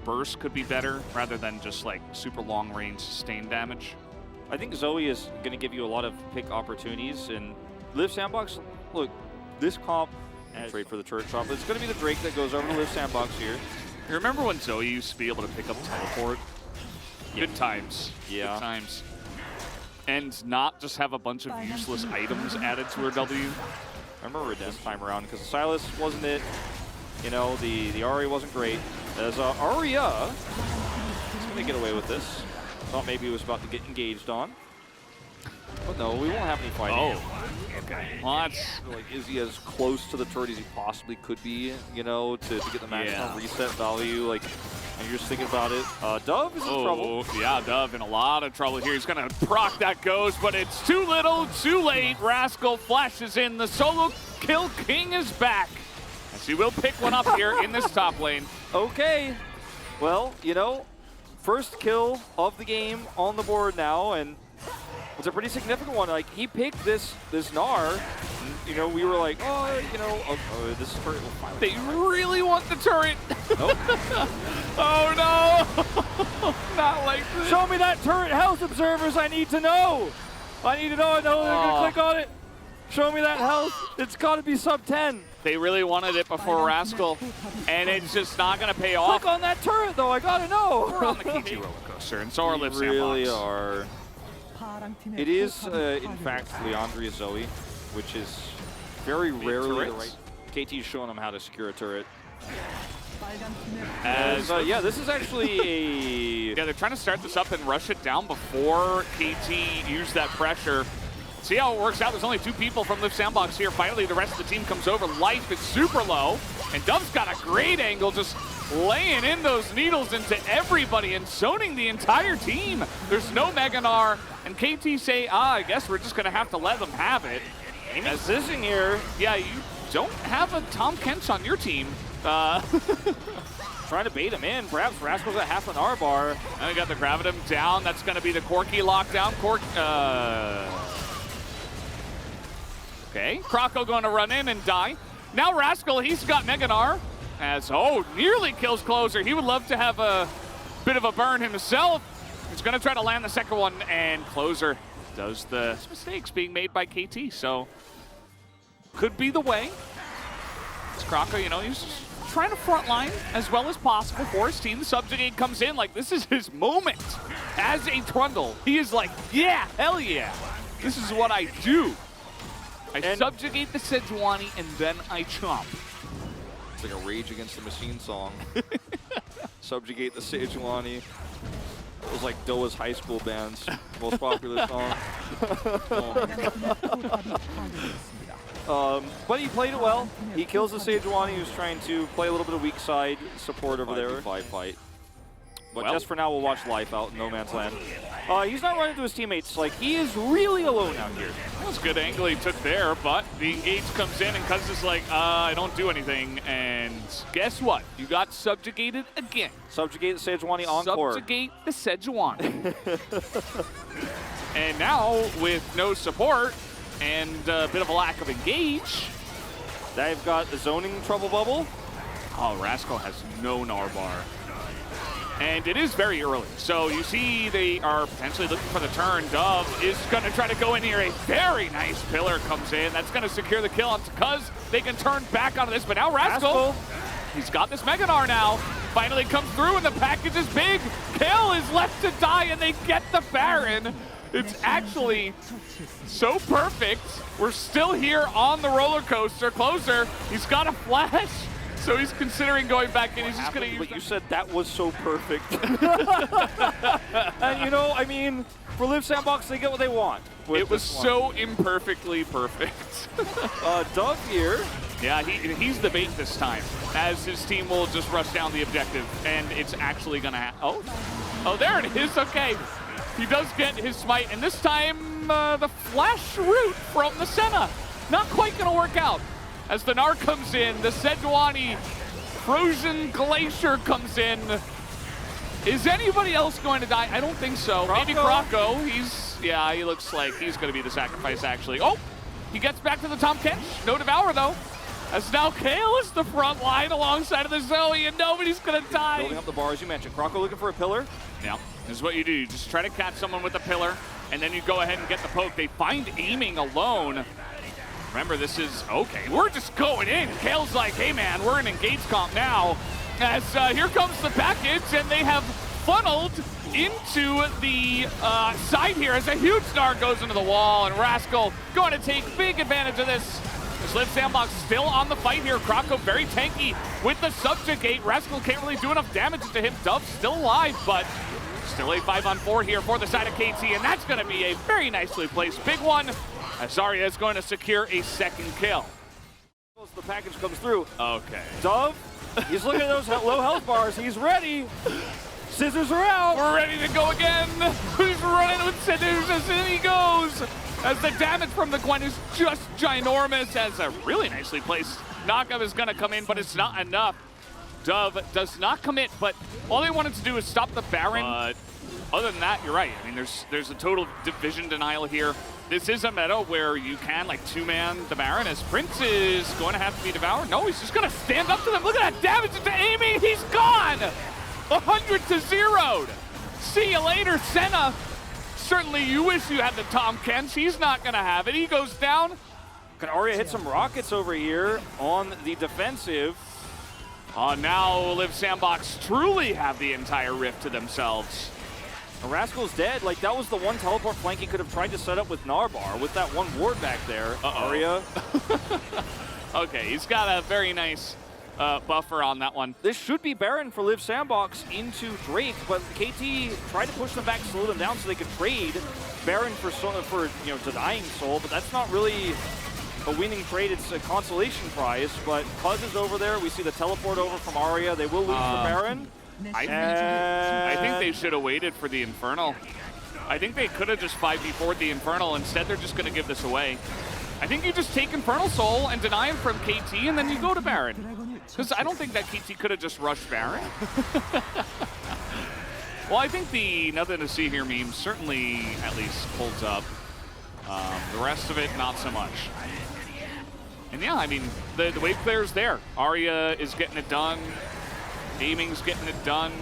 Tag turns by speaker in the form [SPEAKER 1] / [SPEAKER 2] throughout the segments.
[SPEAKER 1] burst could be better rather than just like super long range sustained damage.
[SPEAKER 2] I think Zoe is going to give you a lot of pick opportunities. And Liiv SANDBOX, look, this comp, trade for the turret shot, but it's going to be the Drake that goes over to Liiv SANDBOX here.
[SPEAKER 1] You remember when Zoe used to be able to pick up teleport?
[SPEAKER 2] Yeah.
[SPEAKER 1] Good times.
[SPEAKER 2] Yeah.
[SPEAKER 1] Good times. And not just have a bunch of useless items added to her W.
[SPEAKER 2] I remember it this time around because the Silas wasn't it. You know, the Aria wasn't great. As Aria is going to get away with this. Thought maybe he was about to get engaged on. But no, we won't have any fighting.
[SPEAKER 1] Oh, okay. Well, that's...
[SPEAKER 2] Like, is he as close to the turret as he possibly could be, you know, to get the maximum reset value? Like, and you're just thinking about it. Dove is in trouble.
[SPEAKER 1] Yeah, Dove in a lot of trouble here. He's going to proc that goes, but it's too little, too late. Rascal flashes in. The solo kill king is back. As he will pick one up here in this top lane.
[SPEAKER 2] Okay. Well, you know, first kill of the game on the board now, and it's a pretty significant one. Like, he picked this Gnar. You know, we were like, oh, you know, this turret will finally.
[SPEAKER 1] They really want the turret.
[SPEAKER 2] Nope.
[SPEAKER 1] Oh no! Not like this.
[SPEAKER 2] Show me that turret health, observers. I need to know. I need to know. I know they're gonna click on it. Show me that health. It's got to be sub 10.
[SPEAKER 1] They really wanted it before Rascal, and it's just not gonna pay off.
[SPEAKER 2] Click on that turret, though. I gotta know.
[SPEAKER 1] We're on the KT roller coaster, and so are Liiv SANDBOX.
[SPEAKER 2] Really are. It is, in fact, Leandria Zoe, which is very rarely the right. KT's showing them how to secure a turret. Yeah, this is actually a...
[SPEAKER 1] Yeah, they're trying to start this up and rush it down before KT use that pressure. See how it works out. There's only 2 people from Liiv SANDBOX here. Finally, the rest of the team comes over. Life is super low, and Dove's got a great angle, just laying in those needles into everybody and zoning the entire team. There's no Mega Gnar, and KT say, I guess we're just going to have to let them have it.
[SPEAKER 2] As this in here,
[SPEAKER 1] yeah, you don't have a Tom Kench on your team.
[SPEAKER 2] Trying to bait him in. Perhaps Rascal's at half an R bar.
[SPEAKER 1] And we got the Gravitum down. That's going to be the Corki lockdown. Okay, Kroko going to run in and die. Now Rascal, he's got Mega Gnar. As, nearly kills Closer. He would love to have a bit of a burn himself. He's going to try to land the second one, and Closer does the mistakes being made by KT. So, could be the way. It's Kroko, you know, he's just trying to frontline as well as possible for his team. The Subjugate comes in like this is his moment. As a Trundle, he is like, yeah, hell yeah. This is what I do. I subjugate the Sejuani and then I chomp.
[SPEAKER 2] It's like a Rage Against the Machine song. Subjugate the Sejuani. It was like Doa's high school band's most popular song. But he played it well. He kills the Sejuani, who's trying to play a little bit of weak side support over there. 5v5 fight. But just for now, we'll watch Life out in No Man's Land. He's not running to his teammates. Like, he is really alone out here.
[SPEAKER 1] That was a good angle he took there, but the engage comes in and Cuz is like, I don't do anything. And guess what? You got subjugated again.
[SPEAKER 2] Subjugate the Sejuani encore.
[SPEAKER 1] Subjugate the Sejuani. And now, with no support and a bit of a lack of engage,
[SPEAKER 2] they've got the zoning trouble bubble.
[SPEAKER 1] Oh, Rascal has no Gnar bar. And it is very early. So you see they are potentially looking for the turn. Dove is going to try to go in here. A very nice pillar comes in. That's going to secure the kill onto Cuz. They can turn back onto this. But now Rascal, he's got this Mega Gnar now. Finally comes through and the package is big. Kill is left to die and they get the Baron. It's actually so perfect. We're still here on the roller coaster. Closer, he's got a flash. So he's considering going back in. He's just going to use
[SPEAKER 2] But you said that was so perfect. And you know, I mean, for Liiv SANDBOX, they get what they want.
[SPEAKER 1] It was so imperfectly perfect.
[SPEAKER 2] Dove here.
[SPEAKER 1] Yeah, he's the bait this time, as his team will just rush down the objective, and it's actually going to happen. Oh, there it is. Okay. He does get his smite, and this time the flash route from the Senna. Not quite going to work out. As the Gnar comes in, the Sejuani Frozen Glacier comes in. Is anybody else going to die? I don't think so.
[SPEAKER 2] Kroko.
[SPEAKER 1] Maybe Kroko. He looks like he's going to be the sacrifice, actually. Oh, he gets back to the Tom Kench. No Devour, though. As now Kale is the front line alongside of the Zoe, and nobody's gonna die.
[SPEAKER 2] Building up the bar, as you mentioned. Croco looking for a pillar.
[SPEAKER 1] Yeah, this is what you do. You just try to catch someone with a pillar, and then you go ahead and get the poke. They find aiming alone. Remember, this is, okay, we're just going in. Kale's like, hey man, we're in engage comp now. As here comes the package, and they have funneled into the side here as a huge Gnar goes into the wall, and Rascal going to take big advantage of this. This Liiv SANDBOX still on the fight here. Croco very tanky with the subjugate. Rascal can't really do enough damage to him. Dove's still alive, but still a 5-on-4 here for the side of KT, and that's going to be a very nicely placed big one. Zarya is going to secure a second kill.
[SPEAKER 2] The package comes through.
[SPEAKER 1] Okay.
[SPEAKER 2] Dove, he's looking at those low health bars. He's ready. Scissors are out.
[SPEAKER 1] We're ready to go again. Who's running with scissors as in he goes? As the damage from the Gwen is just ginormous, as a really nicely placed knockup is going to come in, but it's not enough. Dove does not commit, but all they wanted to do is stop the Baron. But other than that, you're right. I mean, there's a total division denial here. This is a meta where you can, like, two-man the Baron, as Prince is going to have to be devoured. No, he's just going to stand up to them. Look at that damage into aiming. He's gone. 100-0. See you later, Senna. Certainly you wish you had the Tom Kents. He's not going to have it. He goes down.
[SPEAKER 2] Can Arya hit some rockets over here on the defensive?
[SPEAKER 1] Now Liiv SANDBOX truly have the entire rift to themselves.
[SPEAKER 2] Rascal's dead. Like, that was the one teleport flank he could have tried to set up with Narbar with that one ward back there. Arya.
[SPEAKER 1] Okay, he's got a very nice buffer on that one.
[SPEAKER 2] This should be Baron for Liiv SANDBOX into Drake, but KT tried to push them back, slow them down so they could trade Baron for denying Soul, but that's not really a winning trade. It's a consolation prize, but Cuz is over there. We see the teleport over from Arya. They will lose for Baron.
[SPEAKER 1] I think they should have waited for the Infernal. I think they could have just 5v4'd the Infernal. Instead, they're just going to give this away. I think you just take Infernal Soul and deny him from KT, and then you go to Baron. Because I don't think that KT could have just rushed Baron. Well, I think the Nothing to See Here meme certainly at least holds up. The rest of it, not so much. And yeah, I mean, the wave clear's there. Arya is getting it done. Aiming's getting it done.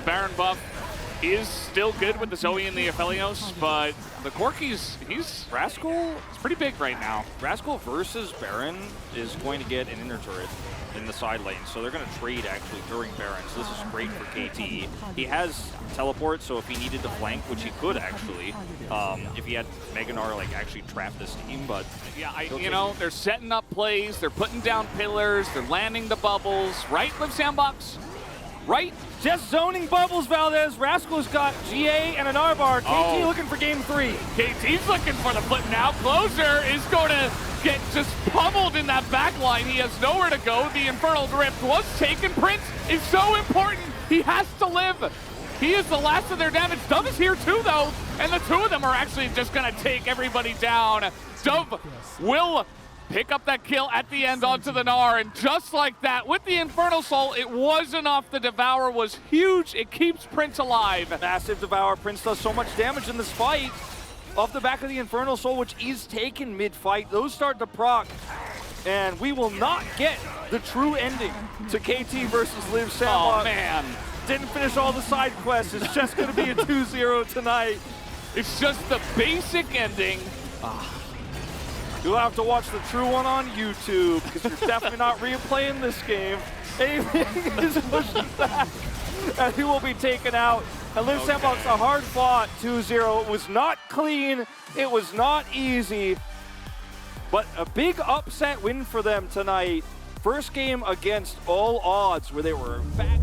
[SPEAKER 1] Baron buff is still good with the Zoe and the Aphelios, but the Corki's, Rascal is pretty big right now.
[SPEAKER 2] Rascal versus Baron is going to get an inner turret in the side lane, so they're going to trade actually during Baron, so this is great for KT. He has teleport, so if he needed to flank, which he could actually, if he had Mega Gnar like actually trap this team, but
[SPEAKER 1] yeah, you know, they're setting up plays, they're putting down pillars, they're landing the bubbles, right, Liiv SANDBOX? Right?
[SPEAKER 2] Just zoning bubbles, Valdez. Rascal's got GA and an R-bar. KT looking for game 3.
[SPEAKER 1] KT's looking for the flip now. Closer is going to get just pummeled in that back line. He has nowhere to go. The Infernal Drift was taken. Prince is so important. He has to live. He is the last of their damage. Dove is here too, though. And the two of them are actually just going to take everybody down. Dove will pick up that kill at the end onto the Gnar, and just like that, with the Infernal Soul, it was enough. The Devour was huge. It keeps Prince alive.
[SPEAKER 2] Massive Devour. Prince does so much damage in this fight. Off the back of the Infernal Soul, which is taken mid-fight. Those start to proc, and we will not get the true ending to KT versus Liiv SANDBOX.
[SPEAKER 1] Oh, man.
[SPEAKER 2] Didn't finish all the side quests. It's just going to be a 2-0 tonight.
[SPEAKER 1] It's just the basic ending.
[SPEAKER 2] You'll have to watch the true one on YouTube, because you're definitely not replaying this game. Aiming is pushed back, and he will be taken out. And Liiv SANDBOX, a hard-fought 2-0. It was not clean. It was not easy. But a big upset win for them tonight. First game against all odds, where they were back.